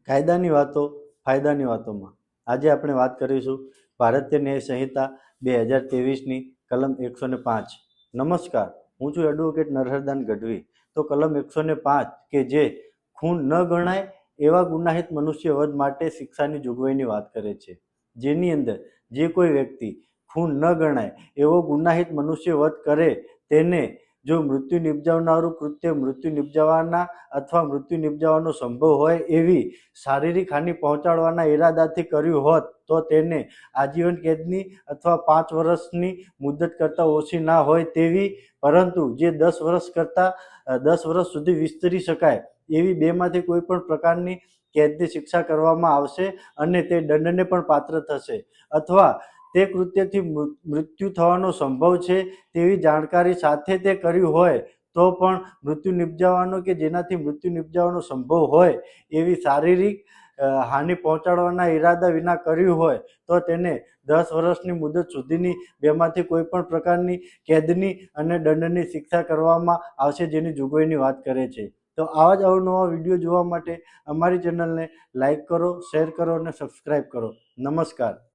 કાયદાની વાતો ફાયદાની વાતોમાં આજે આપણે વાત કરીશું ભારતીય ન્યાય સંહિતા 2023ની કલમ 105। નમસ્કાર, હું છું એડવોકેટ નરહરદાન ગઢવી। તો કલમ 105 કે જે ખૂન ન ગણાય એવા ગુનાહિત મનુષ્ય વધ માટે શિક્ષાની જોગવાઈની વાત કરે છે, જેની અંદર જે કોઈ વ્યક્તિ ખૂન ન ગણાય એવો ગુનાહિત મનુષ્ય વધ કરે તેને જો મૃત્યુ નિપજાવનારું કૃત્ય મૃત્યુ નિપજાવવાના અથવા મૃત્યુ નિપજાવવાનો સંભવ હોય એવી શારીરિક હાનિ પહોંચાડવાના ઈરાદાથી કર્યું હોત તો તેને આજીવન કેદની અથવા 5 વર્ષની મુદત કરતાં ઓછી ના હોય તેવી, પરંતુ જે 10 વર્ષ સુધી વિસ્તરી શકાય એવી બેમાંથી કોઈ પણ પ્રકારની કેદની શિક્ષા કરવામાં આવશે અને તે દંડને પણ પાત્ર થશે, અથવા તે કૃત્યથી મૃત્યુ થવાનો સંભવ છે તેવી જાણકારી સાથે તે કર્યું હોય તો પણ મૃત્યુ નિપજાવવાનો કે જેનાથી મૃત્યુ નિપજાવવાનો સંભવ હોય એવી શારીરિક હાનિ પહોંચાડવાના ઈરાદા વિના કર્યું હોય તો તેને 10 વર્ષની મુદત સુધીની બેમાંથી કોઈ પણ પ્રકારની કેદની અને દંડની શિક્ષા કરવામાં આવશે, જેની જોગવાઈની વાત કરે છે। તો આવા જ અવનવા વિડીયો જોવા માટે અમારી ચેનલને લાઈક કરો, શેર કરો અને સબસ્ક્રાઈબ કરો। નમસ્કાર।